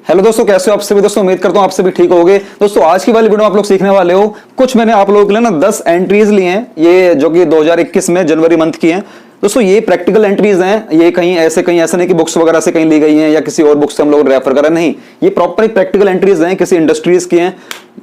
Hello दोस्तों, कैसे हो आप सभी दोस्तों। उम्मीद करता हूं आप सभी ठीक होगे। दोस्तों आज की वाली वीडियो में आप लोग सीखने वाले हो कुछ मैंने आप लोगों के लिए ना 10 एंट्रीज ली हैं, ये जो कि 2021 में जनवरी मंथ की हैं। दोस्तों ये प्रैक्टिकल एंट्रीज हैं, ये कहीं ऐसा नहीं कि बुक्स वगैरह से कहीं ली गई हैं या किसी और बुक्स से हम लोग रेफर करें, नहीं, ये प्रॉपर प्रैक्टिकल एंट्रीज हैं, किसी इंडस्ट्रीज की हैं।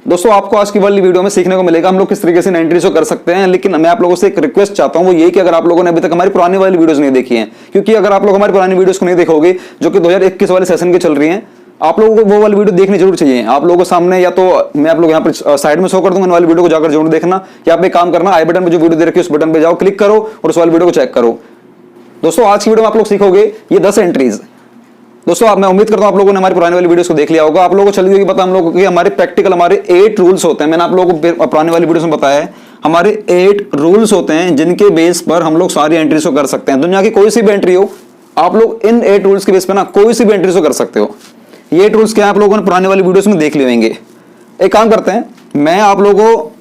दोस्तों आपको आज की वाली वीडियो में सीखने को मिलेगा हम लोग किस तरीके से एंट्रीज को कर सकते हैं। लेकिन मैं आप लोगों से एक रिक्वेस्ट चाहता हूं, वो ये कि अगर आप लोगों ने अभी तक हमारी पुरानी वाली वीडियोस नहीं देखी हैं, क्योंकि अगर आप लोग हमारी पुरानी वीडियोस को नहीं देखोगे जो कि 2021 वाले सेशन की चल रही हैं, आप लोगों को वो वाली वीडियो देखनी जरूर चाहिए। आप लोगों को सामने या तो मैं आप लोग यहाँ पर साइड में शो कर दूंगा, इन वाली वीडियो को जाकर जरूर देखना, या आप एक काम करना, आई बटन पे जो वीडियो दे रखी है उस बटन पे जाओ, क्लिक करो और उस वाली वीडियो को चेक करो। दोस्तों आज की वीडियो में आप लोग सीखोगे ये 10 एंट्रीज। दोस्तों मैं उम्मीद करता हूं आप लोगों ने हमारी पुरानी वाली वीडियोस को देख लिया होगा। आप लोगों को चली होगी पता हम लोगों की हमारे प्रैक्टिकल हमारे 8 रूल्स होते हैं। मैंने आप लोगों को पुरानी वाली वीडियोस में बताया है हमारे 8 रूल्स होते हैं जिनके बेस पर हम लोग सारी एंट्रीज को कर सकते हैं। दुनिया की कोई सी भी एंट्री हो, आप लोग इन 8 रूल्स के बेस पर ना कोई सी भी एंट्रीज को कर सकते हो। ये 8 रूल्स क्या आप लोगों ने पुराने वाली वीडियोस में देख लिए होंगे। एक काम करते हैं, मैं आप लोगों को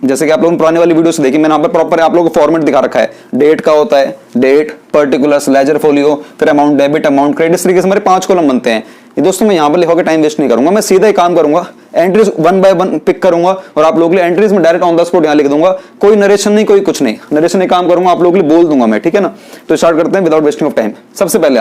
जैसे कि आप लोगों ने पुराने वाली वीडियोस देखी, मैंने यहाँ पर प्रॉपर आप लोगों को फॉर्मेट दिखा रखा है। डेट का होता है, डेट, पर्टिकुलर्स, लेजर फोलियो, फिर अमाउंट, डेबिट, अमाउंट, क्रेडिट, इस तरीके से हमारे 5 कॉलम बनते हैं। ये दोस्तों मैं यहाँ पर लिखोगे टाइम वेस्ट नहीं करूंगा, मैं सीधा ही काम करूंगा, एंट्रीज 1 बाय 1 पिक करूंगा और आप लोगों के लिए एंट्रीज में डायरेक्ट ऑन द स्पॉट यहाँ लिख दूंगा। कोई नरेशन नहीं, कोई कुछ नहीं, नरेशन नहीं काम करूंगा, आप लोगों के लिए बोल दूंगा मैं, ठीक है ना। तो स्टार्ट करते हैं विदाउट वेस्टिंग ऑफ टाइम। सबसे पहले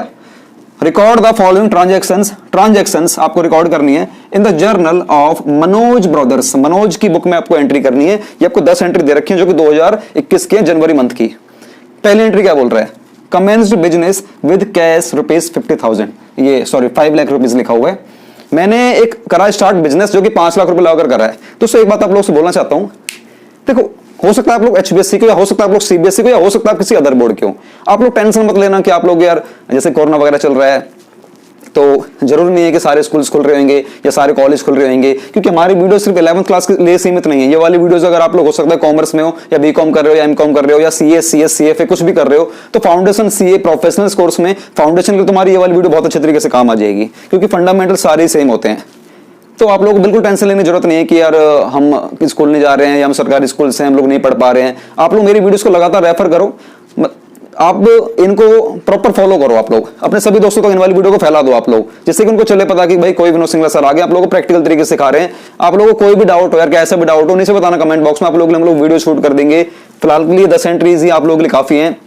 रिकॉर्ड द फॉलोइंग ट्रांजैक्शंस आपको रिकॉर्ड करनी है in the journal of Manoj brothers. Manoj की बुक में आपको एंट्री करनी है। ये आपको 10 एंट्री दे रखी है जो कि 2021 के जनवरी मंथ की। पहली एंट्री क्या बोल रहा है, कमेंस्ड बिजनेस विद कैश ₹50,000, ये सॉरी 5 लाख रुपीज लिखा हुआ है। मैंने एक करा स्टार्ट बिजनेस जो कि 5 लाख रुपए लगाकर करा है। दोस्तों एक बात आप लोगों से बोलना चाहता हूं, देखो हो सकता है आप लोग HBSC को, या हो सकता है आप लोग CBSE को, या हो सकता है आप किसी अदर बोर्ड के हो। आप लोग टेंशन मत लेना कि आप लोग यार जैसे कोरोना वगैरह चल रहा है तो जरूरी नहीं है कि सारे स्कूल्स खुल रहे होंगे या सारे कॉलेज खुल रहे होंगे, क्योंकि हमारी वीडियो सिर्फ 11th क्लास के लिए सीमित नहीं है। ये वाली वीडियोस अगर आप लोग हो सकता है कॉमर्स में हो या BCom कर रहे हो या MCom कर रहे हो या CS, CS, CFA कुछ भी कर रहे हो, तो फाउंडेशन CA प्रोफेशनल कोर्स में फाउंडेशन की तुम्हारी ये वाली वीडियो बहुत अच्छे तरीके से काम आ जाएगी, क्योंकि फंडामेंटल सारे सेम होते हैं। तो आप लोगों को बिल्कुल टेंशन लेने की जरूरत नहीं है कि यार हम स्कूल नहीं जा रहे हैं या हम सरकारी स्कूल से हम लोग नहीं पढ़ पा रहे हैं। आप लोग मेरी वीडियोस को लगातार रेफर करो, आप इनको प्रॉपर फॉलो करो। आप लोग अपने सभी दोस्तों तक इन वाली वीडियो को फैला दो आप लोग, जिससे कि उनको चले पता कि भाई कोई विनोद सिंगला सर आ गए, आप लोगों को प्रैक्टिकल तरीके से सिखा रहे हैं। आप लोगों को कोई भी डाउट हो यार, कैसा भी डाउट हो नीचे बताना कमेंट बॉक्स में, आप लोग हम लोग वीडियो शूट कर देंगे। फिलहाल के लिए 10 एंट्रीज ही आप लोगों के लिए काफी हैं।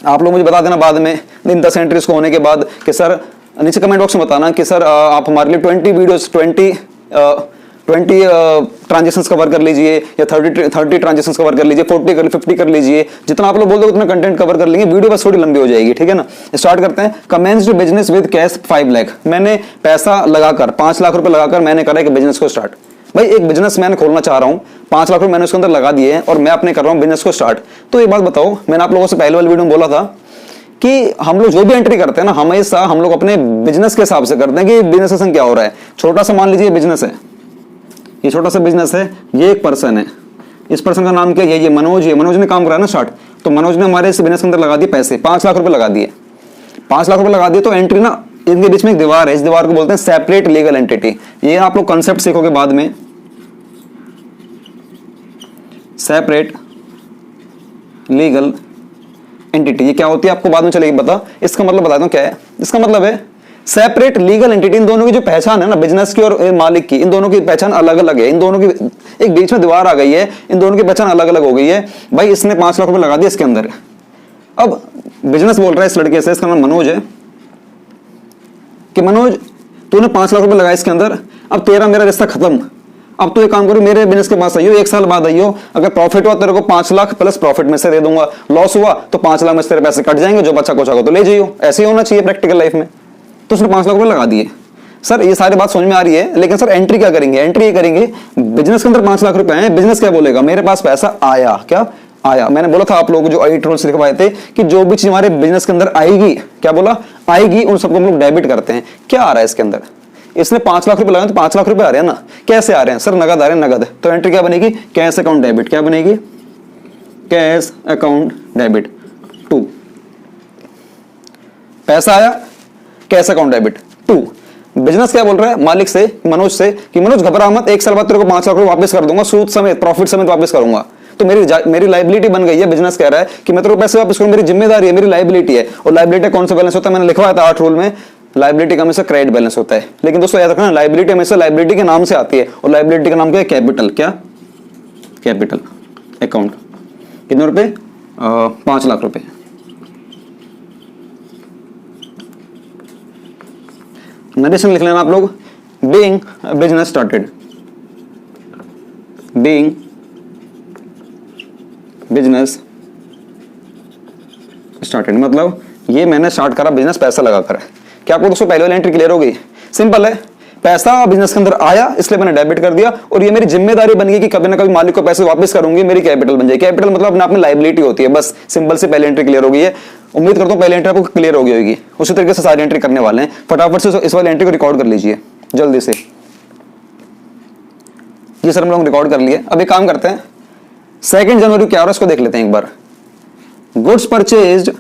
आप लोग मुझे बता देना बाद में इन 10 एंट्रीज को होने के बाद कि सर, नीचे कमेंट बॉक्स में बताना कि सर आप हमारे लिए 20 वीडियोस 20 ट्रांजेक्शंस कवर कर लीजिए या 30 ट्रांजेक्शंस कवर कर लीजिए, 50 कर लीजिए, जितना आप लोग बोल दो उतना कंटेंट कवर कर लेंगे। वीडियो बस थोड़ी लंबी हो जाएगी, ठीक है ना। स्टार्ट करते हैं। Commenced business with cash 5 lakh. मैंने पैसा लगाकर 5 लाख रुपए लगाकर मैंने करा एक बिजनेस को स्टार्ट। भाई एक बिजनेस मैंने खोलना चाह रहा हूं, 5 लाख रुपए मैंने उसके अंदर लगा दिए हैं और मैं अपने कर रहा हूं बिजनेस को स्टार्ट। तो एक बात बताओ, मैंने आप लोगों से पहले वाली वीडियो में बोला था कि हम लोग जो भी एंट्री करते हैं ना, हमेशा हम लोग अपने बिजनेस के हिसाब से करते हैं कि बिजनेस क्या हो रहा है। छोटा सा मान लीजिए बिजनेस है, ये छोटा सा बिजनेस है, ये एक पर्सन है, इस पर्सन का नाम क्या है, ये मनोज है। मनोज ने काम कराया ना स्टार्ट, तो मनोज ने हमारे इस बिजनेस के अंदर लगा दिए पैसे, 5 लाख रुपए लगा दिए। 5 लाख रुपए लगा दिए तो एंट्री ना, इनके बीच में एक दीवार है, इस दीवार को बोलते हैं सेपरेट लीगल एंटिटी। ये आप लोग कंसेप्ट सीखोगे बाद में, सेपरेट लीगल एंटिटी ये क्या होती है आपको बाद में चलेगी पता। इसका मतलब बता दूं क्या है। इसका मतलब है सेपरेट लीगल एंटिटी, इन दोनों की जो पहचान है ना, बिजनेस की और मालिक की, इन दोनों की पहचान अलग अलग है। इन दोनों की एक बीच में दीवार आ गई है, इन दोनों की पहचान अलग अलग हो गई है। भाई इसने 5 लाख रुपए लगा दिए इसके अंदर। अब बिजनेस बोल रहा है इस लड़के से, इसका नाम मनोज है, कि मनोज तूने 5 लाख रुपए लगाए इसके अंदर, अब तेरा मेरा रिश्ता खत्म। अब तो एक काम करो, मेरे बिजनेस के पास आइयो, 1 साल बाद आइयो, अगर प्रॉफिट हुआ तेरे को 5 लाख प्लस प्रॉफिट में से दे दूंगा, लॉस हुआ तो 5 लाख में से तेरे पैसे कट जाएंगे, जो बच्चा कोचा को तो ले जाइयो। ऐसे ही होना चाहिए प्रैक्टिकल लाइफ में। तो उसने 5 लाख रुपए लगा दिए। सर ये सारी बात समझ में आ रही है, लेकिन सर एंट्री क्या करेंगे। एंट्री ये करेंगे, बिजनेस के अंदर 5 लाख रुपए हैं, बिजनेस क्या बोलेगा, मेरे पास पैसा आया। क्या आया? मैंने बोला था आप लोगों को जो 8 रूल्स लिखवाए थे कि जो भी चीज हमारे बिजनेस के अंदर आएगी, क्या बोला, आएगी, उन सबको हम लोग डेबिट करते हैं। क्या आ रहा है इसके अंदर, इसने 5 लाख रुपए लगाए तो 5 लाख रुपए आ रहे हैं ना। कैसे आ रहे हैं सर, नगद आ रहे हैं, नगद। तो एंट्री क्या बनेगी, कैश अकाउंट डेबिट। क्या बनेगी, कैश अकाउंट डेबिट 2। पैसा आया, कैश अकाउंट डेबिट 2। बिजनेस क्या बोल रहा है मालिक से, मनोज से, कि मनोज घबरा मत, 1 साल बाद तेरे को 5 लाख रुपए वापस कर दूंगा, सूद समेत, प्रॉफिट समेत वापस करूंगा। तो मेरी लाइबिलिटी बन गई है। बिजनेस कह रहा है कि मैं तेरे को पैसे वापस करूं, मेरी जिम्मेदारी है, मेरी लाइबिलिटी है। और लाइबिलिटी कौन सा बैलेंस होता है, मैंने लिखवाया था 8 रूल में, लाइबिलिटी का हमेशा क्रेडिट बैलेंस होता है। लेकिन दोस्तों याद रखना, लाइबिलिटी हमेशा लाइबिलिटी के नाम से आती है, और लाइबिलिटी का नाम क्या है? कैपिटल। क्या? Capital account. कितने रुपए? 5 लाख रुपए। नरेशन लिख लेना आप लोग। Being business started, being business started मतलब ये मैंने स्टार्ट करा बिजनेस पैसा लगाकर। क्या आपको दोस्तों पहले वाली एंट्री क्लियर हो गई? सिंपल है, पैसा बिजनेस के अंदर आया इसलिए मैंने डेबिट कर दिया, और ये मेरी जिम्मेदारी बन गई कि कभी ना कभी मालिक को पैसे वापस करूंगी, मेरी कैपिटल बन जाएगी। कैपिटल मतलब अपने आप में लाइबिलिटी होती है। बस सिंपल से पहली एंट्री क्लियर हो गई है। उम्मीद करता हूं पहली एंट्री आपको क्लियर हो गई होगी। उसी तरीके से सारी एंट्री करने वाले हैं। फटाफट से इस वाली एंट्री को रिकॉर्ड कर लीजिए जल्दी से। जी सर हम लोग रिकॉर्ड कर लिए। अब एक काम करते हैं, 2 जनवरी क्या हो रहा है इसको देख लेते हैं एक बार। Goods purchased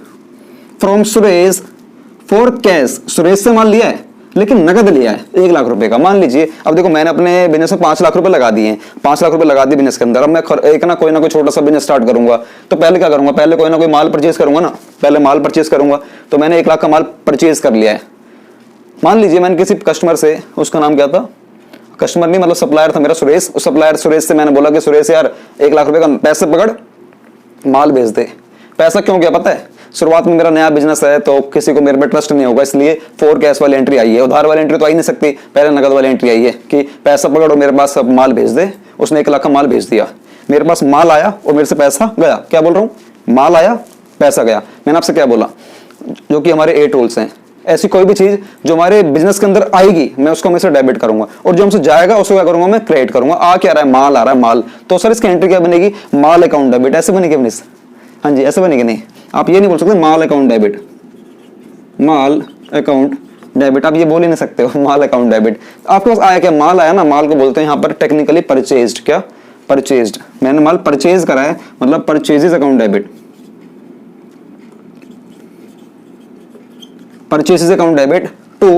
from Suresh for cash. Suresh से माल लिया है लेकिन नगद लिया है 1 लाख रुपए का। मान लीजिए अब देखो मैंने अपने बिजनेस में 5 लाख रुपए लगा दिए हैं, 5 लाख रुपए लगा दिए बिजनेस के अंदर। अब मैं एक ना कोई छोटा सा बिजनेस स्टार्ट करूंगा, तो पहले क्या करूंगा? पहले कोई ना कोई माल परचेज करूंगा ना, पहले माल परचेज करूंगा। तो मैंने 1 लाख का माल परचेज कर लिया है। मान लीजिए मैंने किसी कस्टमर से, उसका नाम क्या था? कस्टमर नहीं मतलब सप्लायर था मेरा सुरेश। उस सप्लायर सुरेश से मैंने बोला कि सुरेश यार 1 लाख रुपए का पैसे पकड़, माल भेज दे। पैसा क्यों गया पता है? शुरुआत में मेरा नया बिजनेस है तो किसी को मेरे पे ट्रस्ट नहीं होगा, इसलिए 4 कैश वाली एंट्री आई है। उधार वाली एंट्री तो आई नहीं सकती, पहले नगद वाली एंट्री आई है कि पैसा पकड़ और मेरे पास सब माल भेज दे। उसने 1 लाख का माल भेज दिया, मेरे पास माल आया और मेरे से पैसा गया। क्या बोल रहा हूँ? माल आया पैसा गया। मैंने आपसे क्या बोला? जो कि हमारे 8 रूल्स हैं। ऐसी कोई भी चीज जो हमारे बिजनेस के अंदर आएगी मैं उसको हमेशा डेबिट करूंगा, और जो हमसे जाएगा उसको क्या करूंगा? मैं क्रेडिट करूंगा। आ क्या रहा है? माल आ रहा है, माल। तो सर इसकी एंट्री क्या बनेगी? माल अकाउंट डेबिट। ऐसे बनेगी अपनी? हाँ जी ऐसे बनेगी। नहीं आप ये नहीं बोल सकते माल अकाउंट डेबिट, माल अकाउंट डेबिट। आप ये बोल ही नहीं सकते हो माल अकाउंट डेबिट। आपके पास आया क्या? माल आया ना, माल को बोलते हैं यहाँ पर टेक्निकली परचेज्ड। क्या? परचेज्ड। मैंने माल परचेज करा है मतलब purchases account debit, purchases account debit to.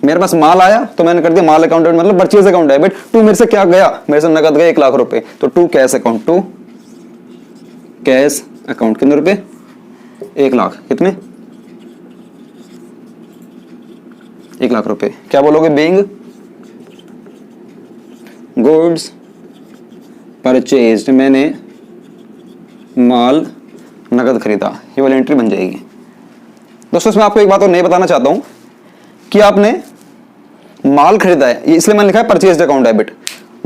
मेरे पास माल आया तो मैंने कर दिया माल अकाउंट डेबिट मतलब परचेज अकाउंट डेबिट। टू मेरे से क्या गया? मेरे से नगद गया 1 लाख रुपए, तो to cash account, to cash account. कितने रुपए? 1 लाख। कितने? 1 लाख रुपए। क्या बोलोगे? बीइंग गुड्स परचेज्ड, मैंने माल नगद खरीदा। ये वाली एंट्री बन जाएगी। दोस्तों इसमें आपको एक बात और नहीं बताना चाहता हूं कि आपने माल खरीदा है, इसलिए मैंने लिखा है परचेज्ड अकाउंट डेबिट।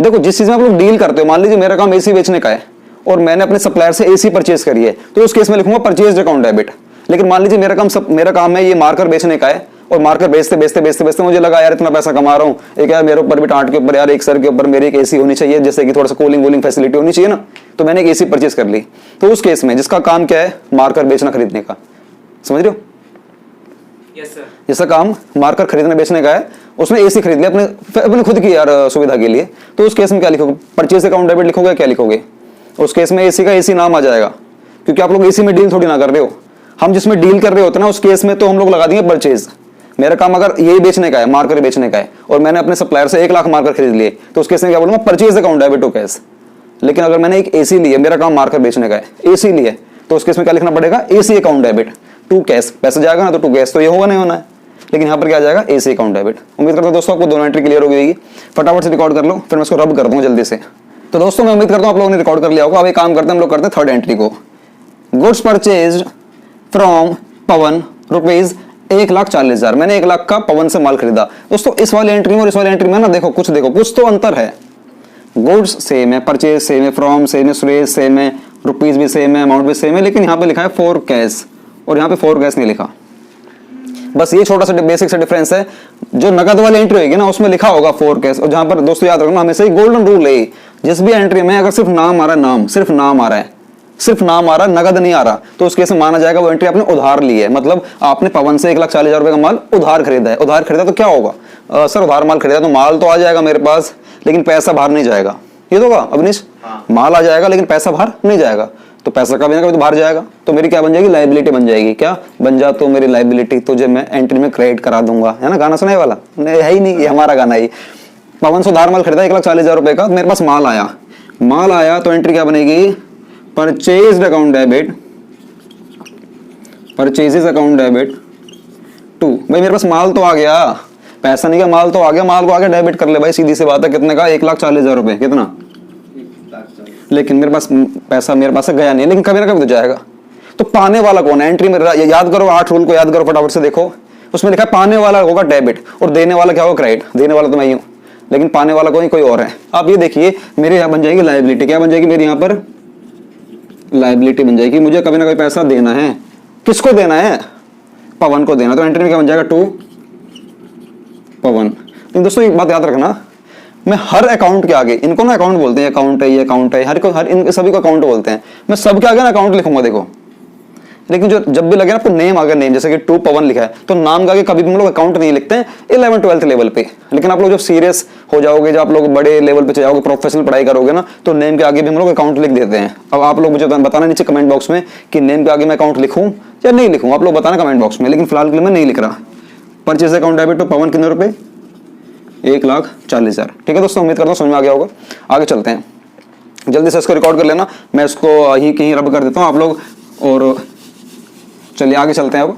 देखो जिस चीज में आप लोग डील करते हो, मान लीजिए मेरा काम एसी बेचने का है और मैंने अपने सप्लायर से एसी परचेज करी है, तो उस केस में लिखूंगा परचेज्ड अकाउंट डेबिट। लेकिन मान लीजिए मेरा काम है ये मार्कर बेचने का है, और मार्कर बेचते बेचते बेचते बेचते मुझे लगा यार इतना पैसा कमा रहा हूँ, एक यार मेरे ऊपर भी टाट के ऊपर यार एक सर के ऊपर मेरी एक एसी होनी चाहिए, जैसे कि थोड़ा सा कूलिंग वूलिंग फैसिलिटी होनी चाहिए ना, तो मैंने एक एसी परचेज कर ली। तो उस केस में जिसका काम क्या है? मार्कर बेचना खरीदने का। समझ रहे हो? जिसका काम मार्कर खरीदने बेचने का है उसने एसी खरीद लिया अपने खुद की यार सुविधा के लिए, तो उस केस में क्या लिखोगे? परचेज अकाउंट डेबिट लिखोगे? क्या लिखोगे? उस केस में एसी का एसी नाम आ जाएगा, क्योंकि आप लोग एसी में डील थोड़ी ना कर रहे हो। हम जिसमें डील कर रहे होते हैं ना उस केस में तो हम लोग लगा देंगे परचेज। मेरा काम अगर यही बेचने का है, मार्कर बेचने का है, और मैंने अपने सप्लायर से 1 लाख मार्कर खरीद लिए, तो उस केस में क्या बोलूंगा? Purchase account debit to cash. लेकिन अगर मैंने एक एसी ली है, मेरा काम मार्कर बेचने का है, एसी ली है, तो उस केस में क्या लिखना पड़ेगा? AC account debit to cash. पैसा जाएगा ना तो टू कैश, तो ये होगा नहीं होना है, लेकिन यहाँ पर क्या आ जाएगा? AC account debit. उम्मीद करता हूँ दोस्तों आपको दोनों एंट्री क्लियर हो गई। फटाफट से रिकॉर्ड कर लो, फिर मैं इसको रब कर दूंगा जल्दी से। तो दोस्तों मैं उम्मीद करता हूँ आप लोगों ने रिकॉर्ड कर लिया होगा। अब एक काम करते हैं हम लोग करते हैं 3rd एंट्री को। Goods purchased from Pawan rupees 1,40,000। मैंने 1 लाख का पवन से माल खरीदा। दोस्तों इस वाली एंट्री में और इस वाली एंट्री में ना देखो कुछ तो अंतर है। गुड्स सेम है, परचेज सेम है, फ्रॉम सेम है, सुरेश सेम है, रुपीज भी सेम है, अमाउंट भी सेम है, लेकिन यहाँ पे लिखा है 4 कैश और यहाँ पे 4 कैश नहीं लिखा। बस ये छोटा सा बेसिक सा डिफरेंस है। जो नगद वाली एंट्री होगी ना उसमें लिखा होगा 4 कैश, और जहां पर दोस्तों याद रखना हमेशा ही गोल्डन रूल है, जिस भी एंट्री में अगर सिर्फ नाम आ रहा है, नाम सिर्फ नाम आ रहा है, सिर्फ नाम आ रहा है, नगद नहीं आ रहा, तो उस केस में माना जाएगा वो एंट्री आपने उधार ली है। मतलब आपने पवन से 1,40,000 रुपए का माल उधार खरीदा है। उधार खरीदा तो क्या होगा? सर उधार माल खरीदा तो माल तो आ जाएगा मेरे पास, लेकिन पैसा बाहर नहीं जाएगा। ये तो होगा अवनीश? माल आ जाएगा लेकिन पैसा बाहर नहीं जाएगा, तो पैसा कभी ना कभी तो बाहर जाएगा, तो मेरी क्या बन जाएगी? लायबिलिटी बन जाएगी। क्या बन जा? तो मेरी लायबिलिटी तुझे मैं एंट्री में क्रेडिट करा दूंगा, है ना? गाना सुनाए वाला नहीं है ही नहीं, ये हमारा गाना ही। पवन से उधार माल खरीदा 1,40,000 रुपए का, मेरे पास माल आया तो एंट्री क्या बनेगी? Purchased account debit, purchases account debit 2। भाई मेरे पास माल तो आ गया, पैसा नहीं का माल तो आ गया, माल को आगे डेबिट कर ले भाई, सीधी सी बात है। कितने का? 1,40,000 रुपए। कितना? लेकिन मेरे पास पैसा मेरे पास से गया नहीं, लेकिन कभी ना कभी तो जाएगा। तो पाने वाला कौन है? एंट्री में याद करो, 8 रूल को याद करो फटाफट से। देखो उसमें लिखा है पाने वाला होगा डेबिट और देने वाला क्या होगा? क्रेडिट। देने वाला तो मैं ही हूं, लेकिन पाने वाला कोई और है। आप ये देखिए मेरे यहाँ बन जाएगी लायबिलिटी। क्या बन जाएगी मेरे यहाँ पर? लायबिलिटी बन जाएगी। मुझे कभी ना कभी पैसा देना है। किसको देना है? पवन को देना। तो एंट्री में क्या बन जाएगा? 2 पवन। लेकिन दोस्तों एक बात याद रखना, मैं हर अकाउंट के आगे, इनको ना अकाउंट बोलते हैं, अकाउंट है, ये अकाउंट है, हर इन सभी को अकाउंट बोलते हैं। मैं सबके आगे ना अकाउंट लिखूंगा देखो, लेकिन जो जब भी लगे ना आपको नेम आगे, नेम जैसे कि 2 पवन लिखा है तो नाम के आगे कभी भी हम लोग अकाउंट नहीं लिखते हैं 11th-12th लेवल पे। लेकिन आप लोग जब सीरियस हो जाओगे, जब आप लोग बड़े लेवल पे जाओगे, प्रोफेशनल पढ़ाई करोगे ना, तो नेम के आगे भी हम लोग अकाउंट लिख देते हैं। अब आप लोग मुझे बताना नीचे कमेंट बॉक्स में कि नेम के आगे मैं अकाउंट लिखूं या नहीं लिखूं, आप लोग बताना कमेंट बॉक्स में। लेकिन फिलहाल के लिए मैं नहीं लिख रहा। परचेज अकाउंट डेबिट तो पवन कितने रुपए? 1,40,000। ठीक है दोस्तों, उम्मीद करता हूँ समझ में आ गया होगा। आगे चलते हैं, जल्दी से इसको रिकॉर्ड कर लेना, मैं इसको ही कहीं रब कर देता हूँ आप लोग। और चलिए आगे चलते हैं। अब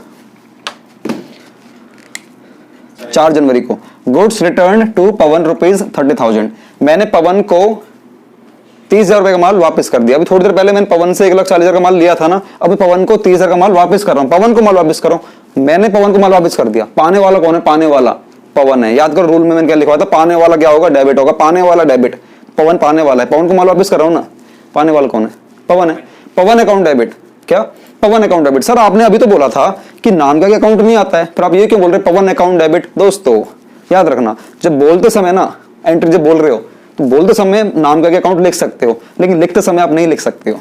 4 जनवरी को गुड्स रिटर्न टू पवन ₹30,000। मैंने पवन को 30,000 रुपए का माल वापस कर दिया। अभी थोड़ी देर पहले मैंने पवन से 1,40,000 का माल लिया था ना, अभी पवन को 30,000 का माल वापस कर रहा हूं। पवन को माल वापस करो, मैंने पवन को माल वापस कर दिया। पाने वाला कौन है? पाने वाला पवन है। याद करो रूल में मैंने क्या लिखा था? पाने वाला क्या होगा? डेबिट होगा। पाने वाला डेबिट, पवन पाने वाला है, पवन को माल वापस कर रहा हूं ना। पाने वाला कौन है? पवन है। पवन अकाउंट डेबिट। क्या? पवन अकाउंट डेबिट। सर आपने अभी तो बोला था कि नाम का अकाउंट नहीं आता है, फिर आप ये क्यों बोल रहे पवन अकाउंट डेबिट? दोस्तों याद रखना, जब बोलते समय ना, एंट्री जब बोल रहे हो तो बोलते समय नाम का अकाउंट लिख सकते हो, लेकिन लिखते समय आप नहीं लिख सकते हो।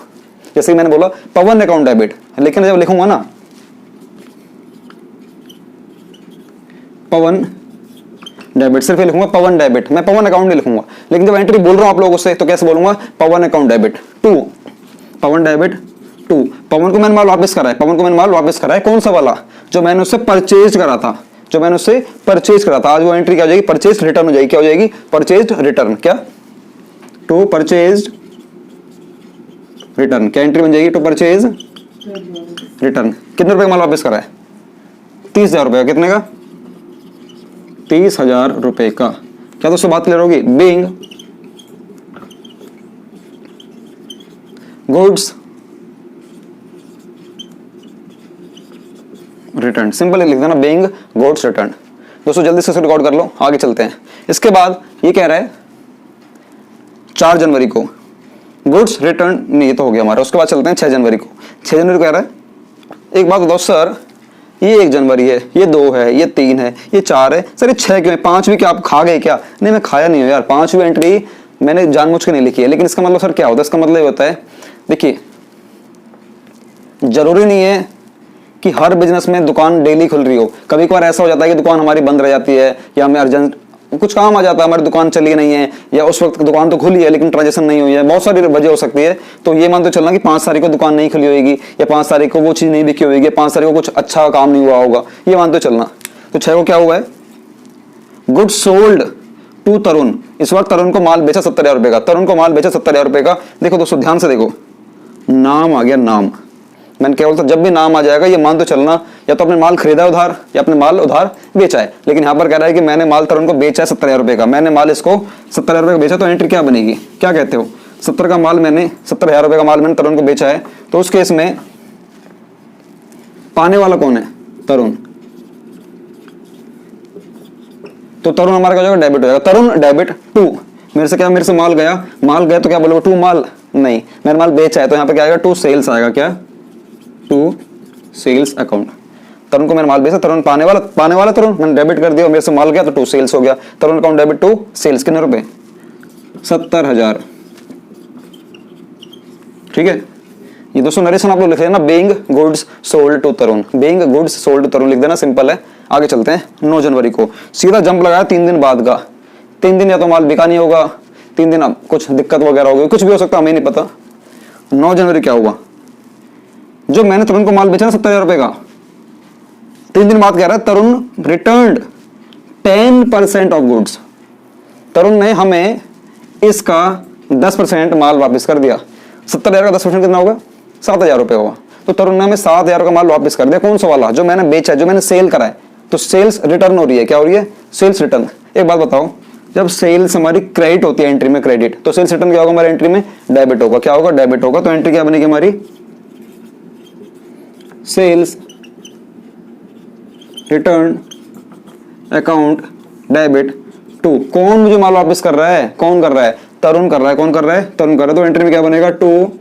जैसे मैंने बोला पवन अकाउंट डेबिट, लेकिन जब लिखूंगा ना पवन डेबिट, सिर्फ लिखूंगा पवन डेबिट, मैं पवन अकाउंट नहीं लिखूंगा। लेकिन जब एंट्री बोल रहा हूं आप लोगों से तो कैसे बोलूंगा? पवन अकाउंट डेबिट 2 पवन डेबिट 2। पवन को मैंने माल वापस करा है। पवन को मैंने माल वापस करा है। कौन सा वाला? जो मैंने उससे परचेज करा था, जो मैंने उससे परचेज करा था। आज वो एंट्री क्या हो जाएगी? परचेज रिटर्न हो जाएगी। क्या हो जाएगी? Purchase return. क्या? To purchase return. क्या एंट्री बन जाएगी? To purchase return. कितने रुपए का माल वापस करा है? 30,000 रुपए का। कितने का? 30,000 रुपए का। क्या दोस्तों बात क्लियर होगी? Being goods return. सिंपल लिख देना, बीइंग गुड्स रिटर्न। दोस्तों जल्दी से रिकॉर्ड कर लो, आगे चलते हैं। इसके बाद ये कह रहा है 4 जनवरी को गुड्स रिटर्न, नहीं ये तो हो गया हमारा। उसके बाद चलते हैं 6 जनवरी को। 6 जनवरी को कह रहा है, एक बात बताओ सर, ये 1 जनवरी है, ये 2 है, ये 3 है, ये 4 है, सर ये 6 क्यों है? 5वीं क्या आप खा गए क्या? नहीं मैं खाया नहीं हूं यार, 5वीं एंट्री मैंने जानबूझ के नहीं लिखी है। लेकिन इसका मतलब सर क्या होता है? इसका मतलब ये होता है, देखिए जरूरी नहीं है कि हर बिजनेस में दुकान डेली खुल रही हो। कभी कभार ऐसा हो जाता है कि दुकान हमारी बंद रह जाती है, या हमें अर्जेंट कुछ काम आ जाता है, हमारी दुकान चली नहीं है, या उस वक्त दुकान तो खुली है लेकिन ट्रांजेक्शन नहीं हुई है, बहुत सारी वजह हो सकती है। तो ये मान तो चलना कि 5 तारीख को दुकान नहीं खुली होगी, या 5 तारीख को वो चीज नहीं बिकी होगी, 5 तारीख को कुछ अच्छा काम नहीं हुआ होगा, ये मान तो चलना। तो 6 को क्या हुआ है? गुड्स सोल्ड टू तरुण। इस वक्त तरुण को माल बेचा 70,000 रुपए का। तरुण को माल बेचा 70,000 रुपए का। देखो दोस्तों ध्यान से देखो, नाम आ गया, नाम। मैंने क्या बोलता, जब भी नाम आ जाएगा ये मान तो चलना या तो अपने माल खरीदा उधार या अपने माल उधार बेचा है। लेकिन यहाँ पर कह रहा है कि मैंने माल तरुण को बेचा है 70,000 रुपए का, मैंने माल इसको 70,000 रुपए का बेचा। तो एंट्री क्या बनेगी? क्या कहते हो? 70 का माल मैंने 70,000 रुपए का माल मैंने तरुण को बेचा है। तो उस केस में पाने वाला कौन है? तरुण। तो तरुण हमारा क्या हो जाएगा? डेबिट हो जाएगा। तरुण डेबिट 2। मेरे से क्या? मेरे से माल गया, माल गया तो क्या बोलोगे? 2 माल नहीं, मैंने माल बेचा है तो यहाँ पे क्या आएगा? 2 सेल्स आएगा। क्या? 2 सेल्स अकाउंट। तरुण को मैंने माल बेचा, तरुण पाने वाला तरुण मैंने डेबिट कर दिया, मेरे से माल गया तो 2 सेल्स हो गया। तरुण अकाउंट डेबिट 2 सेल्स। कितने रुपए? 70,000। ठीक है, ये दोस्तों नरेशन आप लोग लिख लेना, being goods sold to Tarun. Being goods sold to Tarun लिख देना, सिंपल है। आगे चलते हैं 9 जनवरी को। सीधा जंप लगाया 3 दिन बाद का। 3 दिन या तो माल बिका नहीं होगा, 3 दिन अब कुछ दिक्कत वगैरह होगी, कुछ भी हो सकता है, हमें नहीं पता। 9 जनवरी क्या हुआ? जो मैंने तरुण को माल बेचा ना 70,000 रुपए का, 3 दिन बाद कह रहा है तरुण रिटर्न्ड 10% ऑफ गुड्स। तरुण ने हमें इसका 10% माल वापस कर दिया। 70,000 का 10% कितना होगा? 7,000 रुपए होगा। तो तरुण ने हमें 7,000 का माल वापस कर दिया। कौन सा वाला? जो मैंने बेचा है, जो मैंने सेल करा है, तो सेल्स रिटर्न हो रही है, क्या हो रही है, सेल्स रिटर्न। एक बात बताओ, जब सेल्स हमारी क्रेडिट होती है एंट्री में, क्रेडिट, तो सेल्स रिटर्न क्या होगा हमारी एंट्री में, डेबिट होगा। क्या होगा, डेबिट होगा। तो एंट्री क्या बनेगी हमारी, sales return account debit to. कौन मुझे माल वापस कर रहा है, कौन कर रहा है, तरुण कर रहा है। कौन कर रहा है, तरुण कर रहा है। तो एंट्री में क्या बनेगा, टू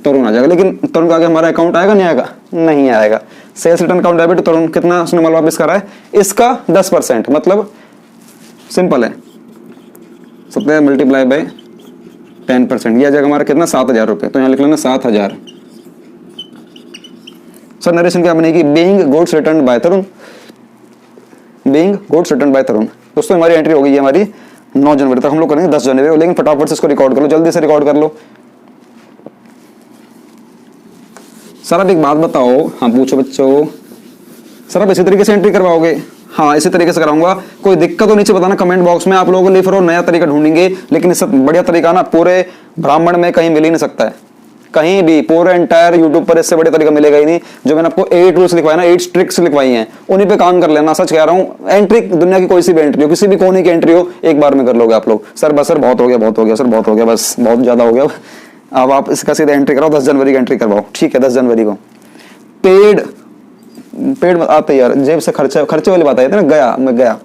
तरुण आ जाएगा। लेकिन तरुण का आगे हमारा अकाउंट आएगा, नहीं आएगा, नहीं आएगा। सेल्स रिटर्न अकाउंट डेबिट, तरुण कितना उसने माल वापस करा है, इसका 10%, मतलब सिंपल है, 70 मल्टीप्लाई बाय 10%, यह आ जाएगा हमारा कितना, 7,000 रुपये। तो यहाँ लिख लेना 7,000। सर नरेशन क्या बनेगी, बीइंग गुड्स रिटर्न बाय तरुण, बीइंग गुड्स रिटर्न बाय तरुण। दोस्तों हमारी एंट्री हो गई है हमारी 9 जनवरी तक, हम लोग करेंगे 10 जनवरी, लेकिन फटाफट से इसको रिकॉर्ड कर लो, जल्दी से रिकॉर्ड कर लो। सर अब एक बात बताओ, हाँ पूछो बच्चों, सर अब इसी तरीके से एंट्री करवाओगे, हाँ इसी तरीके से कराऊंगा। कोई दिक्कत हो नीचे बताना कमेंट बॉक्स में, आप लोगों को लिए फिर नया तरीका ढूंढेंगे, लेकिन इससे बढ़िया तरीका ना पूरे ब्राह्मण में कहीं मिल ही नहीं सकता है, कहीं भी पूरे एंटायर यूट्यूब पर इससे बढ़िया तरीका मिलेगा ही नहीं। जो मैंने आपको 8 रूल्स लिखवाए ना, 8 ट्रिक्स लिखवाई हैं, उन्हीं पे काम कर लेना। सच कह रहा हूँ, एंट्री दुनिया की कोई सी भी एंट्री हो, किसी भी कोने की एंट्री हो, एक बार में कर लोगे आप लोग। सर बस सर बहुत हो गया, बहुत हो गया सर, बहुत हो गया, बस बहुत ज्यादा हो गया। अब आप इसका सीधा एंट्री कराओ, 10 जनवरी की एंट्री करवाओ, ठीक है, 10 जनवरी को। पेड आते यार, जेब से खर्चे वाली बात आई थी ना, गया मैं गया।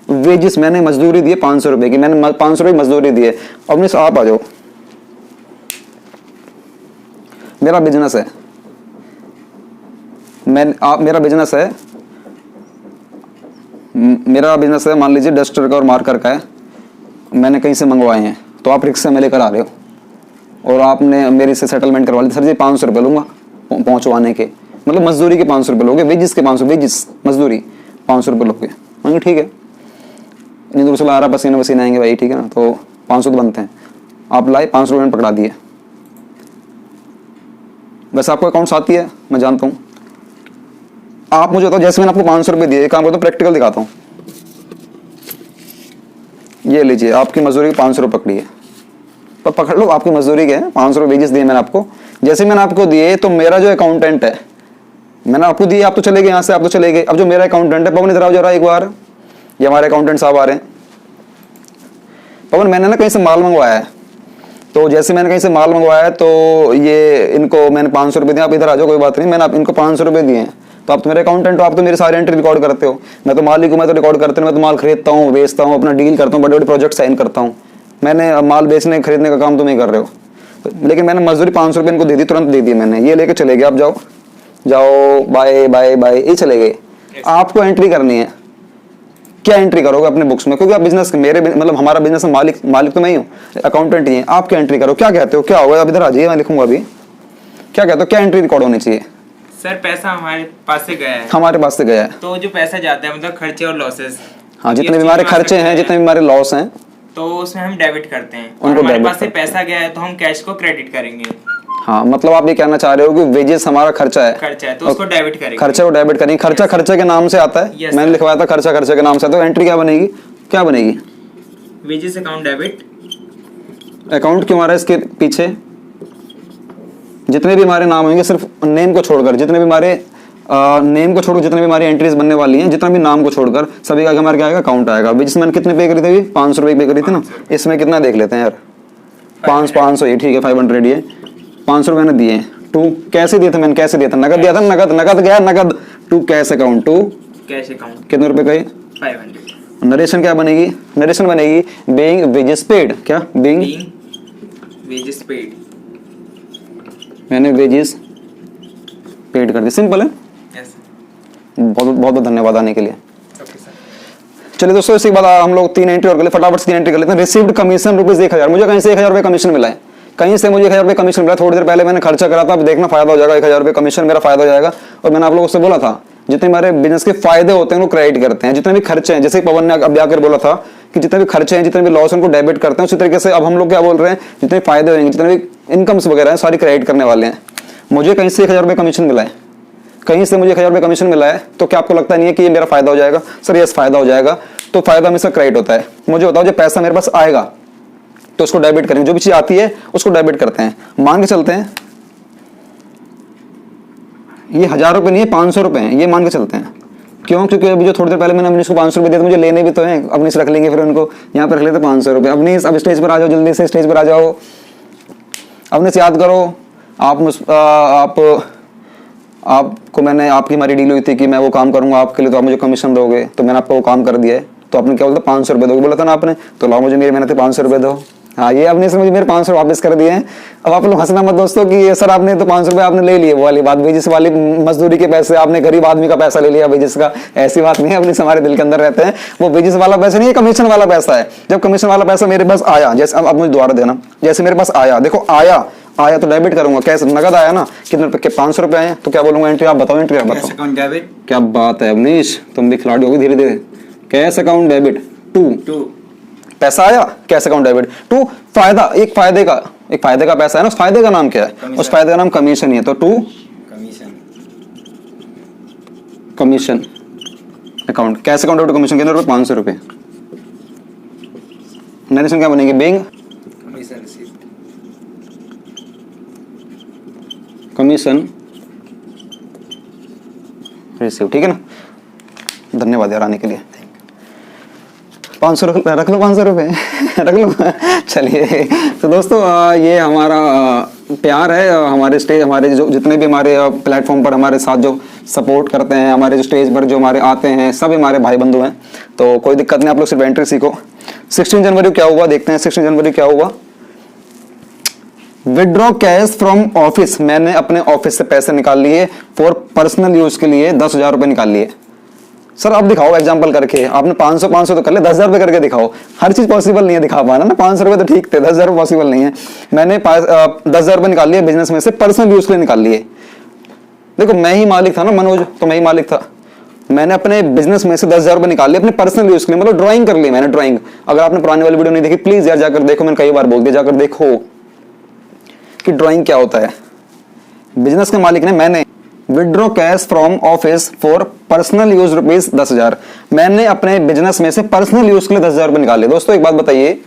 वेजिस मैंने मजदूरी दी है 500 रुपए की, मैंने 500 रुपए मजदूरी दी है। अब मिस आप आ जाओ, मेरा बिजनेस है, मेरा बिजनेस है, मेरा बिजनेस है, मान लीजिए डस्टर का और मार्कर का है, मैंने कहीं से मंगवाए हैं, तो आप रिक्शा में लेकर आ रहे हो और आपने मेरे से सेटलमेंट करवा ली, सर जी 500 रुपये लूंगा पहुंचवाने के, मतलब मजदूरी के 500 रुपये लोगे, वेजिस के 500, वेजिस मजदूरी 500 रुपये लोगे। मैंने ठीक है, इतनी दूर से ला रहा, पसीने वसीने आएंगे भाई, ठीक है ना, तो 500 तो बनते हैं। आप लाए 500 रुपये में पकड़ा दिए। वैसे आपको अकाउंट्स आती है, मैं जानता हूँ। आप मुझे बताओ, जैसे मैंने आपको 500 रुपये दिए, काम करता हूँ, प्रैक्टिकल दिखाता हूँ। ये लीजिए, आपकी मजदूरी की 500 रुपये पकड़ी है, पर पकड़ लो, आपकी मजदूरी के 500 रुपये वेजिस दिए मैंने आपको। जैसे मैंने आपको दिए, तो मेरा जो अकाउंटेंट है, मैंने आपको दिए, आप तो चले गए यहाँ से, आप तो चले गए। अब जो मेरा अकाउंटेंट है, पवन इधर आओ जरा एक बार, ये हमारे अकाउंटेंट साहब आ रहे हैं। पवन मैंने ना कहीं से माल मंगवाया है, तो जैसे मैंने कहीं से माल मंगवाया, तो ये इनको मैंने 500 रुपये दिए। आप इधर आ जाओ, कोई बात नहीं, मैंने आप इनको 500 रुपये दिए हैं, तो आप तो मेरे अकाउंटेंट हो, आप तो मेरी सारी एंट्री रिकॉर्ड करते हो। मैं तो मालिक हूँ, मैं तो रिकॉर्ड करते हूँ, मैं तो माल खरीदता हूँ, बेचता हूँ, अपना डील करता हूँ, बड़े बड़े प्रोजेक्ट साइन करता हूँ। मैंने माल बेचने खरीदने का काम तुम ही कर रहे हो, लेकिन मैंने मजदूरी 500 रुपये इनको दे दी, तुरंत दे दी मैंने। ये लेके चले गए, आप जाओ जाओ, बाय बाय बाय, ये चले गए। आपको एंट्री करनी है, क्या एंट्री करोगे अपने बुक्स में, क्योंकि आप बिजनेस, मेरे मतलब हमारा बिजनेस में मालिक तो मैं ही हूँ, अकाउंटेंट ही है। आप क्या एंट्री करो, क्या कहते हो, क्या होगा, अब इधर आ जाइए, मैं लिखूंगा अभी। क्या कहते हो, क्या एंट्री रिकॉर्ड होनी चाहिए। सर पैसा हमारे पास से गया है, हमारे पास से गया है, तो जो पैसा जाता है मतलब खर्चे और लॉसेस, हाँ जितने भी हमारे खर्चे हैं, जितने भी हमारे लॉस हैं, तो उसमें हम डेबिट करते हैं। उनको और हमारे डेबिट पास से पैसा गया है, तो हम कैश को क्रेडिट करेंगे। हाँ मतलब आप ये कहना चाह रहे हो कि वेजेस हमारा खर्चा है, तो उसको डेबिट करेंगे, खर्चे को डेबिट करेंगे। खर्चा खर्चे के नाम से आता है, मैंने लिखवाया था, खर्चा खर्चे के नाम से आता है। तो एंट्री क्या बनेगी, क्या बनेगी, वेजेस अकाउंट डेबिट। अकाउंट क्यों आ रहा है इसके पीछे, जितने भी हमारे नाम होंगे, सिर्फ नेम को छोड़कर, जितने भी हमारे नेम को छोड़कर जितने भी हमारी एंट्रीज बनने वाली हैं, जितना भी नाम को छोड़कर सभी का हमारे क्या आएगा, अकाउंट आएगा। वेजेस मैंने कितने पे करी थी, 500 रुपये पे करी थी ना, इसमें कितना देख लेते हैं यार, 500 ये ठीक है, 500 ये 500 रुपये मैंने दिए। टू कैसे दिए थे, मैंने कैसे दिया था, नगद दिया था, नगद गया, नगद to cash account, to cash account कितने रुपए गए, 500। नरेशन क्या बनेगी, नरेशन बनेगी बीइंग वेजेस पेड, क्या बीइंग वेजेस पेड, मैंने वेजेस पेड कर दी, सिंपल है। बहुत बहुत धन्यवाद आने के लिए। चलिए दोस्तों, इसके बाद हम लोग 3 एंट्री और कर ले, फटाफट से 3 एंट्री कर लेते हैं। रिसीव्ड कमीशन ₹1000, मुझे कहीं से 1000 रुपये कमीशन मिला है, कहीं से मुझे 1000 रुपये कमीशन मिला। थोड़ी देर पहले मैंने खर्चा करा था, अब देखना फायदा हो जाएगा, 1000 रुपये कमीशन मेरा फायदा हो जाएगा। और मैंने आप लोगों से बोला था, जितने हमारे बिजनेस के फायदे होते हैं उनको क्रेडिट करते हैं, जितने भी खर्चे हैं, जैसे पवन ने अभी आकर बोला था कि जितने भी खर्चे हैं, जितने भी लॉस उनको डेबिट करते हैं, उसी तरीके से अब हम लोग क्या बोल रहे हैं, जितने फायदे होंगे, जितने भी इनकम्स वगैरह हैं, सारी क्रेडिट करने वाले हैं। मुझे कहीं से 1000 रुपये कमीशन मिला है, कहीं से मुझे 1000 रुपये कमीशन मिला है, तो क्या आपको लगता नहीं है कि ये मेरा फायदा हो जाएगा। सर यस फायदा हो जाएगा, तो फायदा हमेशा क्रेडिट होता है। मुझे बताओ, जब पैसा मेरे पास आएगा तो उसको डेबिट करेंगे, जो भी चीज आती है उसको डेबिट करते हैं। मान के चलते हैं ये 1000 रुपये नहीं है, 500 रुपये हैं, ये मान के चलते हैं क्यों? क्योंकि अभी जो थोड़ी देर पहले मैंने अवनीश को 500 रुपये दिए, तो मुझे लेने भी तो हैं। अवनीश रख लेंगे, फिर उनको यहाँ पर रख लेते 500 रुपये। अवनीश अब स्टेज पर आ जाओ, जल्दी से स्टेज पर आ जाओ। अवनीश याद करो, आपको मैंने, आपकी हमारी डील हुई थी कि मैं वो काम करूंगा आपके लिए, तो आप मुझे कमीशन दोगे, तो मैंने आपको वो काम कर दिया है। तो आपने क्या बोला, 500 रुपये दोगे बोला था ना आपने, तो लाओ मुझे मेरी मेहनत 500 रुपये दो। हाँ, ये आपने मुझे मेरे 500 वापस कर दिए हैं। अब आप लोग हंसना मत दोस्तों कि ये सर आपने तो 500 रुपये आपने ले लिए, वो वाली बात, वेजिस वाली मजदूरी के पैसे आपने गरीब आदमी का पैसा ले लिया वेजिस का, ऐसी बात नहीं है। अपने हमारे दिल के अंदर रहते हैं, वो वेजिस वाला पैसा नहीं है, कमीशन वाला पैसा है। जब कमीशन वाला पैसा मेरे पास आया, जैसे अब मुझे दोबारा देना, जैसे मेरे पास आया, देखो आया तो डेबिट करूंगा, कैसे? नगद आया ना, कितने रुपए के? 500 रुपए आए, तो क्या बोलूंगा? एंट्री आप बताओ, एंट्री आप बताओ। Cash account debit. क्या बात है अवनीश, तुम भी खिलाड़ी होगी धीरे धीरे। कैश अकाउंट डेबिट टू पैसा आया, कैश अकाउंट डेबिट टू फायदा, एक फायदे का पैसा है ना, उस फायदे का नाम क्या है? उस फायदे का नाम कमीशन ही है। तो to commission account, cash account debit commission, कितने रुपए? 500 रुपए। नरेशन क्या बनेगी? बिंग कमीशन रिसीव, ठीक है ना। धन्यवाद यार आने के लिए। 500 रख लो 500 रुपये रख लो। चलिए, तो दोस्तों ये हमारा प्यार है, हमारे स्टेज, हमारे जो जितने भी हमारे प्लेटफॉर्म पर हमारे साथ जो सपोर्ट करते हैं, हमारे जो स्टेज पर जो हमारे आते हैं, सब हमारे भाई बंधु हैं। तो कोई दिक्कत नहीं, आप लोग सिर्फ एंट्री सीखो। 16 जनवरी क्या हुआ देखते हैं। 16 जनवरी क्या हुआ? विड्रॉ कैश फ्रॉम ऑफिस, मैंने अपने ऑफिस से पैसे निकाल लिए फॉर पर्सनल यूज के लिए 10,000 रुपए निकाल लिए। सर आप दिखाओ एग्जांपल करके, आपने 500 तो कर ले, 10,000 रुपए करके दिखाओ। हर चीज पॉसिबल नहीं है दिखा पाना ना, 500 रुपए तो ठीक थे, 10,000 रुपए पॉसिबल नहीं है। मैंने 10,000 रुपए निकाल लिए बिजनेस में से, पर्सनल यूज के लिए निकाल लिए। देखो मैं ही मालिक था ना मनोज, तो मैं ही मालिक था। मैंने अपने बिजनेस में से 10,000 रुपए निकाल लिए अपने पर्सनल यूज के लिए, मतलब ड्राइंग कर ली मैंने, ड्राइंग। अगर आपने पुरानी वाली वीडियो नहीं देखी, प्लीज यार जाकर देखो, मैंने कई बार बोल दिया, जाकर देखो कि ड्राइंग क्या होता है। बिजनेस के मालिक ने, मैंने withdraw cash from office for personal use rupees 10,000, मैंने अपने बिजनेस में से पर्सनल यूज के लिए 10,000 रुपए निकाले। दोस्तों एक बात बताइए,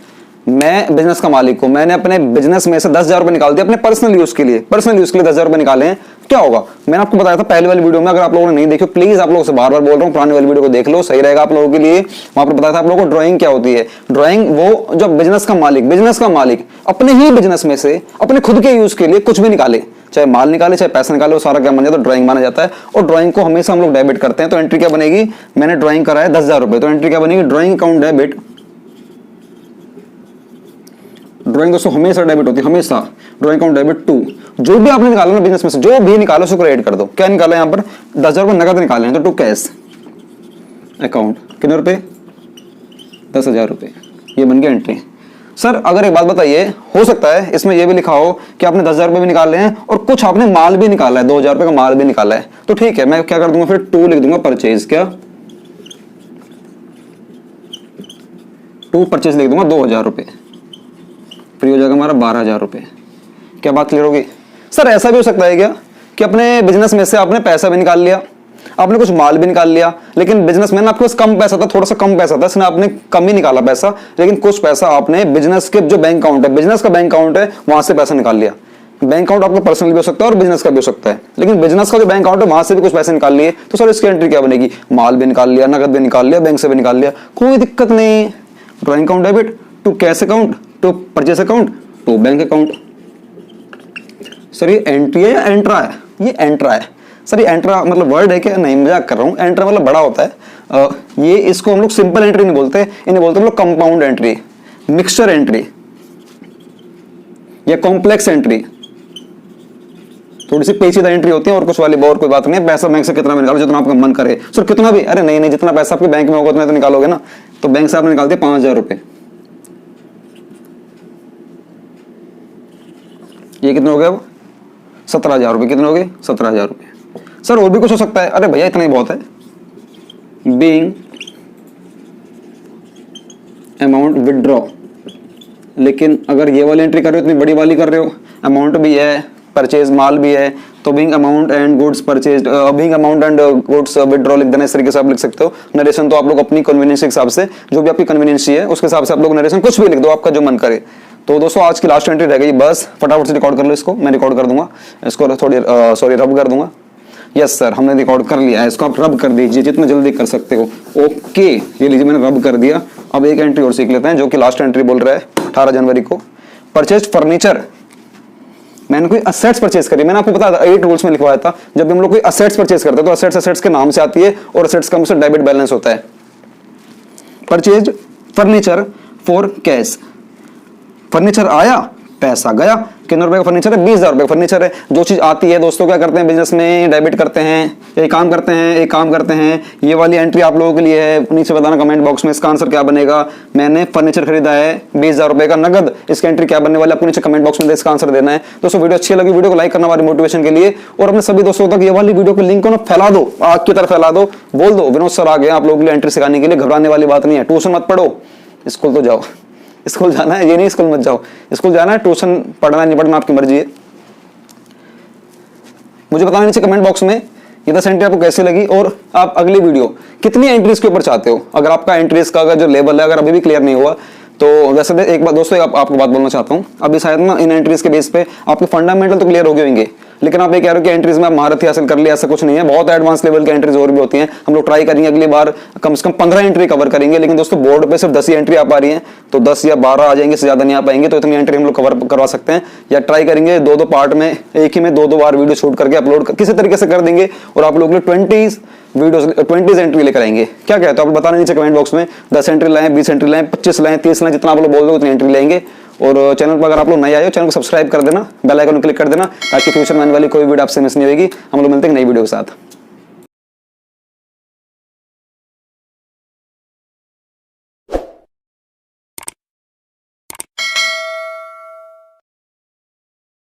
मैं बिजनेस का मालिक हूं, मैंने अपने बिजनेस में से 10,000 रुपए निकाल दिए अपने पर्सनल यूज के लिए, 10,000 रुपए निकाले हैं। क्या होगा? मैंने आपको बताया था पहले वाली वीडियो में, अगर आप लोगों ने नहीं देखी प्लीज आप लोगों से बार बार बोल रहा हूं, पुरानी वाली वीडियो को देख लो, सही रहेगा आप लोगों के लिए। वहां पर बताया था आप लोगों को ड्राइंग क्या होती है। ड्राइंग वो जो बिजनेस का मालिक अपने ही बिजनेस में से अपने खुद के यूज के लिए कुछ भी निकाले, चाहे माल निकाले चाहे पैसा निकाले, वो सारा क्या बन जाता है? ड्राइंग माना जाता है। और ड्राइंग को हमेशा हम लोग डेबिट करते हैं। तो एंट्री क्या बनेगी? मैंने ड्राइंग करा है 10,000 रुपए, तो एंट्री क्या बनेगी? Drawing account debit. ड्राइंग दोस्तों हमेशा डेबिट होती है, हमेशा। ड्राइंग अकाउंट डेबिट टू, जो भी आपने निकाला ना बिजनेस में से, जो भी निकालो उसको ऐड कर दो। क्या निकाला यहाँ पर? 10,000 रुपए नगद निकाले हैं, तो टू कैश अकाउंट, कितने रुपए? 10,000 रुपए। ये बन गया एंट्री। सर अगर एक बात बताइए, हो सकता है इसमें यह भी लिखा हो कि आपने 10,000 रुपए भी निकाले हैं और कुछ आपने माल भी निकाला है, 2,000 रुपए का माल भी निकाला है, तो ठीक है, मैं क्या कर दूंगा फिर? टू लिख दूंगा परचेज। क्या? टू परचेज लिख दूंगा 2,000 रुपए, फिर हो जाएगा हमारा 12,000 रुपए। क्या बात क्लियर होगी? सर ऐसा भी हो सकता है क्या कि अपने बिजनेस में से आपने पैसा भी निकाल लिया, आपने कुछ माल भी निकाल लिया, लेकिन बिजनेस में ना आपके पास कम पैसा था, थोड़ा सा कम पैसा था, इसलिए आपने कम ही निकाला पैसा, लेकिन कुछ पैसा आपने बिजनेस के जो बैंक अकाउंट है, बिजनेस का बैंक अकाउंट है, वहां से पैसा निकाल लिया। बैंक अकाउंट आपका पर्सनल भी हो सकता है और बिजनेस का भी हो सकता है, लेकिन बिजनेस का जो बैंक अकाउंट है वहां से भी कुछ पैसे निकाल लिए, तो सर इसकी एंट्री क्या बनेगी? माल भी निकाल लिया, नगद भी निकाल लिया, बैंक से भी निकाल लिया, कोई दिक्कत नहीं। Drawing account debit to cash account to purchase account to bank account. Sir ये एंट्री है या एंट्रा है? ये एंट्रा है। सर ये एंट्रा मतलब वर्ड है क्या? नहीं, मजाक कर रहा हूँ। एंट्रा मतलब बड़ा होता है। ये इसको हम लोग सिंपल एंट्री नहीं बोलते, इन्हें बोलते हम लोग कंपाउंड एंट्री, मिक्सचर एंट्री या कॉम्प्लेक्स एंट्री। थोड़ी सी पेचीदा एंट्री होती है और कुछ वाली और कोई बात नहीं है। पैसा बैंक से कितना भी निकालो, जितना आपका मन करे। सर कितना भी? अरे नहीं, जितना पैसा आपके बैंक में होगा उतना तो निकालोगे ना। तो बैंक से आपने निकाल दिया 5,000 रुपए, ये कितने हो गए? अब 17,000 रुपए। कितने हो गए? 17,000 रुपए। सर और भी कुछ हो सकता है? अरे भैया इतना ही बहुत है। बीइंग अमाउंट विड्रॉ, लेकिन अगर ये वाली एंट्री कर रहे हो, इतनी बड़ी वाली कर रहे हो, अमाउंट भी है, परचेज माल भी है, तो being amount and goods purchase, being amount and goods withdraw लिख देना। इस तरीके से आप लिख सकते हो। नरेशन तो आप लोग अपनी कन्वीनियंस के हिसाब से, जो भी आपकी कन्वीनियंस है उसके हिसाब से आप लोग नरेशन कुछ भी लिख दो, आपका जो मन करे। तो दोस्तों आज की लास्ट एंट्री रह गई, बस फटाफट से रिकॉर्ड कर लो इसको, मैं रिकॉर्ड कर दूंगा इसको, थोड़ी रब कर दूंगा। यस सर, हमने रिकॉर्ड कर लिया है, इसको आप रब कर दीजिए जितना जल्दी कर सकते हो। ओके, ये लीजिए मैंने रब कर दिया। अब एक एंट्री और सीख लेते हैं जो कि लास्ट एंट्री बोल रहा है 18 जनवरी को। परचेज फर्नीचर, मैंने कोई असेट्स परचेज करी, मैंने आपको बताया था 8 रूल्स में लिखवाया था, जब भी हम लोग कोई असेट्स परचेज करते हैं तो असेट्स के नाम से आती है और असेट्स का मुझसे डेबिट बैलेंस होता है। Purchase furniture for cash, furniture आया पैसा गया। कितने रुपए का फर्नीचर है? 20,000 रुपए का फर्नीचर है। जो चीज आती है दोस्तों क्या करते हैं बिजनेस में, डेबिट करते हैं। एक काम करते हैं, ये वाली एंट्री आप लोगों के लिए है। नीचे बताना कमेंट बॉक्स में इसका आंसर क्या बनेगा। मैंने फर्नीचर खरीदा है 20,000 रुपए का नगद, इसकी एंट्री क्या बनने वाली है आपको नीचे कमेंट बॉक्स में इसका आंसर देना है। दोस्तों वीडियो अच्छी लगी, वीडियो को लाइक करना हमारी मोटिवेशन के लिए, और अपने सभी दोस्तों तक ये वाली वीडियो को लिंक को ना फैला दो, आग की तरह फैला दो। बोल दो विनोद सर आ गए आप लोगों के लिए एंट्री सिखाने के लिए। घबराने वाली बात नहीं है। ट्यूशन मत पढ़ो, स्कूल तो जाओ। स्कूल जाना है, ये नहीं स्कूल मत जाओ, स्कूल जाना है, ट्यूशन पढ़ना नहीं पढ़ना आपकी मर्जी है। मुझे बताना नीचे कमेंट बॉक्स में ये 10 एंट्री आपको कैसी लगी, और आप अगली वीडियो कितनी एंट्रीज के ऊपर चाहते हो। अगर आपका एंट्रीज का अगर जो लेवल है अगर अभी भी क्लियर नहीं हुआ तो वैसे एक बात दोस्तों आपको बात बोलना चाहता हूँ। अभी शायद ना इन एंट्रीज के बेस पे आपके फंडामेंटल तो क्लियर हो गए होंगे, लेकिन आप ये कह रहे हो कि एंट्रीज में आप महारत हासिल कर लिया, ऐसा कुछ नहीं है। बहुत एडवांस लेवल की एंट्रीज और भी होती हैं। हम लोग ट्राई करेंगे अगली बार कम से कम 15 एंट्री कवर करेंगे, लेकिन दोस्तों बोर्ड पे सिर्फ 10 ही एंट्री आ पा रही है, तो 10 या 12 आ जाएंगे, इससे ज्यादा नहीं आ पाएंगे। तो इतनी एंट्री हम लोग कवर करवा सकते हैं, या ट्राई करेंगे 2-2 पार्ट में, एक ही में 2-2 बार वीडियो शूट करके अपलोड किसी तरीके से कर देंगे, और आप लोग 20 एंट्री लेकर आएंगे। क्या कहते हो आप बताना नीचे कमेंट बॉक्स में। 10 एंट्री लाएं, 20 एंट्री लाएं, 25 लाएं, 30 लाएं, जितना आप लोग बोल दो उतनी एंट्री लेंगे। और चैनल पर अगर आप लोग नए आए हो चैनल को सब्सक्राइब कर देना, बेल आइकन क्लिक कर देना, ताकि फ्यूचर में आने वाली कोई वीडियो आपसे मिस नहीं होगी। हम लोग मिलते हैं नई वीडियो के साथ।